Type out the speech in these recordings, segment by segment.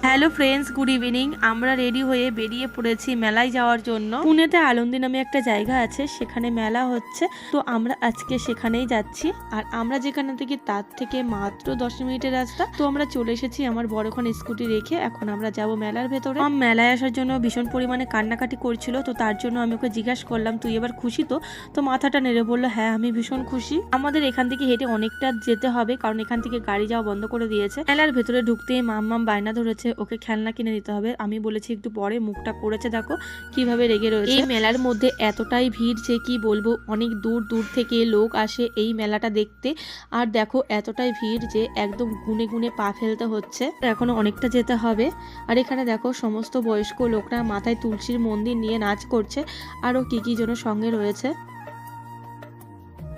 Hello friends, good evening. আমরা ready হয়ে বেরিয়ে পড়েছি মেলায় যাওয়ার জন্য। পুনেতে আলন্দি নামে একটা জায়গা আছে, সেখানে মেলা হচ্ছে। তো আমরা আজকে সেখানেই যাচ্ছি। আর আমরা যেখানে থেকে তার থেকে মাত্র 10 মিনিটের রাস্তা। তো আমরা চলে এসেছি আমার বড়খন স্কুটি রেখে। এখন আমরা যাব মেলার ভেতরে। মেলায় আসার জন্য ভীষণ পরিমাণে কান্নাকাটি করছিল। তো তার জন্য আমি ওকে জিজ্ঞাসা করলাম, তুই এবার খুশি তো? তো মাথাটা নেড়ে বললো, হ্যাঁ আমি ভীষণ খুশি। আমাদের এখান থেকে হেঁটে অনেকটা যেতে হবে, কারণ এখান থেকে গাড়ি যাওয়া বন্ধ করে দিয়েছে। মেলার ভেতরে ঢুকতেই মাম্মাম বায়না ধরেছে ওকে খেলনা কিনে দিতে হবে। আমি বলেছি একটু পরে, মুখটা করেছে দেখো কিভাবে রেগে রয়েছে। এই মেলার মধ্যে এতটাই ভিড় যে কি বলবো, অনেক দূর দূর থেকে লোক আসে এই মেলাটা দেখতে। আর দেখো এতটাই ভিড় যে একদম গুনে গুনে পা ফেলতে হচ্ছে। এখনো অনেকটা যেতে হবে। আর এখানে দেখো সমস্ত বয়স্ক লোকরা মাথায় তুলসীর মন্দির নিয়ে নাচ করছে। আরো কি কি যেন সঙ্গে রয়েছে।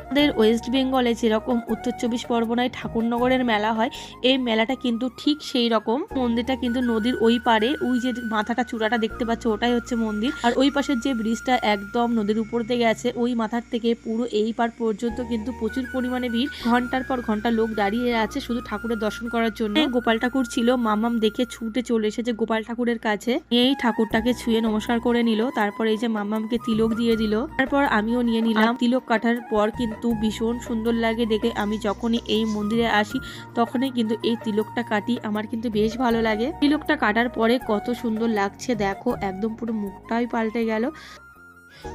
আমাদের ওয়েস্ট বেঙ্গলে যেরকম উত্তর 24 পরগনায় ঠাকুরনগরের মেলা হয়, এই মেলাটা কিন্তু ঠিক সেই রকম। মন্দিরটা কিন্তু নদীর ওই পারে, ওই যে মাথাটা চূড়াটা দেখতে পাচ্ছ ওটাই হচ্ছে মন্দির। আর ওই পাশের যে ব্রিজটা একদম নদীর উপর থেকে গেছে, ওই মাথার থেকে পুরো এই পার পর্যন্ত কিন্তু প্রচুর পরিমাণে ভিড়। ঘন্টার পর ঘন্টা লোক দাঁড়িয়ে আছে শুধু ঠাকুরের দর্শন করার জন্য। গোপাল ঠাকুর ছিল, মামাম দেখে ছুটে চলে এসেছে গোপাল ঠাকুরের কাছে। এই ঠাকুরটাকে ছুঁয়ে নমস্কার করে নিল। তারপর এই যে মামামকে তিলক দিয়ে দিল। তারপর আমিও নিয়ে নিলাম। তিলক কাটার পর কিন্তু ভীষণ সুন্দর লাগে দেখে। আমি যখনই এই মন্দিরে আসি তখনই কিন্তু এই তিলকটা কাটি, আমার কিন্তু বেশ ভালো লাগে। তিলকটা কাটার পরে কত সুন্দর লাগছে দেখো, একদম পুরো মুখটাই পাল্টে গেল।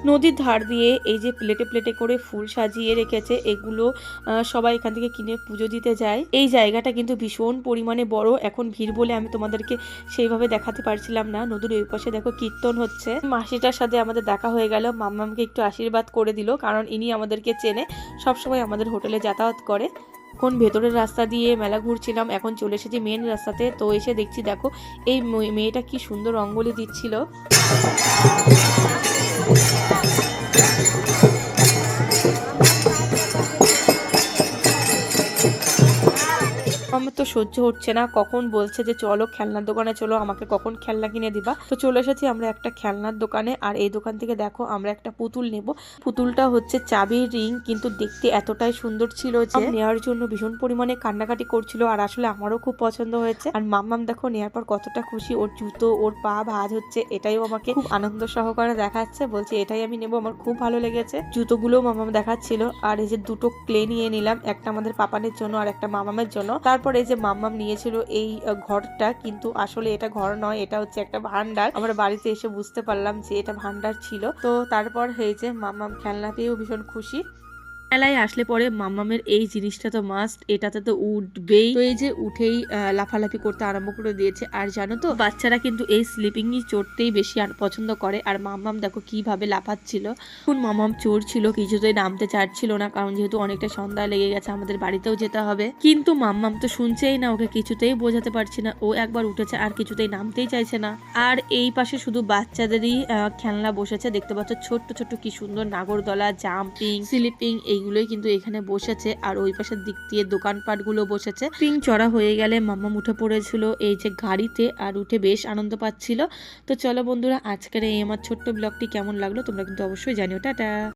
নদীর ধার দিয়ে এই যে প্লেটে প্লেটে করে ফুল সাজিয়ে রেখেছে, এগুলো সবাই এখান থেকে কিনে পুজো দিতে যায়। এই জায়গাটা কিন্তু ভীষণ পরিমাণে বড়। এখন ভিড় বলে আমি তোমাদেরকে সেইভাবে দেখাতে পারছিলাম না। নদীর ওই পাশে দেখো কীর্তন হচ্ছে। মাসিটার সাথে আমাদের দেখা হয়ে গেল। মাম্মামকে একটু আশীর্বাদ করে দিল, কারণ ইনি আমাদেরকে চেনে, সবসময় আমাদের হোটেলে যাতায়াত করে। এখন ভেতরের রাস্তা দিয়ে মেলা ঘুরছিলাম, এখন চলে এসেছি মেন রাস্তাতে। তো এসে দেখছি দেখো এই মেয়েটা কি সুন্দর রঙ্গোলি দিচ্ছিল। আমার তো সহ্য হচ্ছে না, কখন বলছে যে চলো খেলনার দোকানে চলো, আমাকে কখন খেলনা কিনে দিবা। তো চলে এসেছি আমরা একটা খেলনার দোকানে। আর এই দোকান থেকে দেখো আমরা একটা পুতুল নেব। পুতুলটা হচ্ছে চাবির রিং, কিন্তু দেখতে এতটাই সুন্দর ছিল যে নেওয়ার জন্য ভীষণ পরিমাণে কান্নাকাটি করছিল। আর আসলে আমারও খুব পছন্দ হয়েছে। আর মাম্মাম দেখো নেওয়ার পর কতটা খুশি। ওর জুতো, ওর পা ভাঁজ হচ্ছে, এটাইও আমাকে খুব আনন্দ সহকারে দেখাচ্ছে। বলছে এটাই আমি নেবো, আমার খুব ভালো লেগেছে। জুতোগুলো মাম্মাম দেখাচ্ছিল। আর এই যে দুটো ক্লে নিয়ে নিলাম, একটা আমাদের পাপানের জন্য আর একটা মামামের জন্য। তারপর এই যে মাম্মাম নিয়েছিল এই ঘরটা, কিন্তু আসলে এটা ঘর নয়, এটা হচ্ছে একটা ভান্ডার। আমরা বাড়িতে এসে বুঝতে পারলাম যে এটা ভান্ডার ছিল। তো তারপর হয়েছে মাম্মাম খেলনা পেয়েও ভীষণ খুশি। মেলায় আসলে পরে মাম্মামের এই জিনিসটা তো মাস্ট, এটাতে তো উঠবেই। তো এই যে উঠেই লাফালাফি করতে আরম্ভ করে দিয়েছে। আর জানো তো বাচ্চারা কিন্তু এই স্লিপিংই চড়তেই বেশি পছন্দ করে। আর মাম্মাম দেখো কিভাবে লাফাচ্ছিল। এখন মাম্মাম চোর ছিল, কিছুতেই নামতে চাচ্ছিল না, কারণ যেহেতু অনেকটা সন্ধ্যা লেগে গেছে, আমাদের বাড়িতেও যেতে হবে। কিন্তু মাম্মাম তো শুনছেই না, ওকে কিছুতেই বোঝাতে পারছি না। ও একবার উঠেছে আর কিছুতেই নামতেই চাইছে না। আর এই পাশে শুধু বাচ্চাদেরই খেলনা বসেছে, দেখতে পাচ্ছ ছোট্ট ছোট্ট কি সুন্দর নাগরদোলা, জাম্পিং, স্লিপিং এইগুলোই কিন্তু এখানে বসেছে। আর ওই পাশের দিক দিয়ে দোকানপাট গুলো বসেছে। পিং চড়া হয়ে গেলে মাম্মাম উঠে পড়েছিল এই যে গাড়িতে, আর উঠে বেশ আনন্দ পাচ্ছিল। তো চলো বন্ধুরা, আজকের এই আমার ছোট্ট ব্লগটি কেমন লাগলো তোমরা কিন্তু অবশ্যই জানিও। টাটা।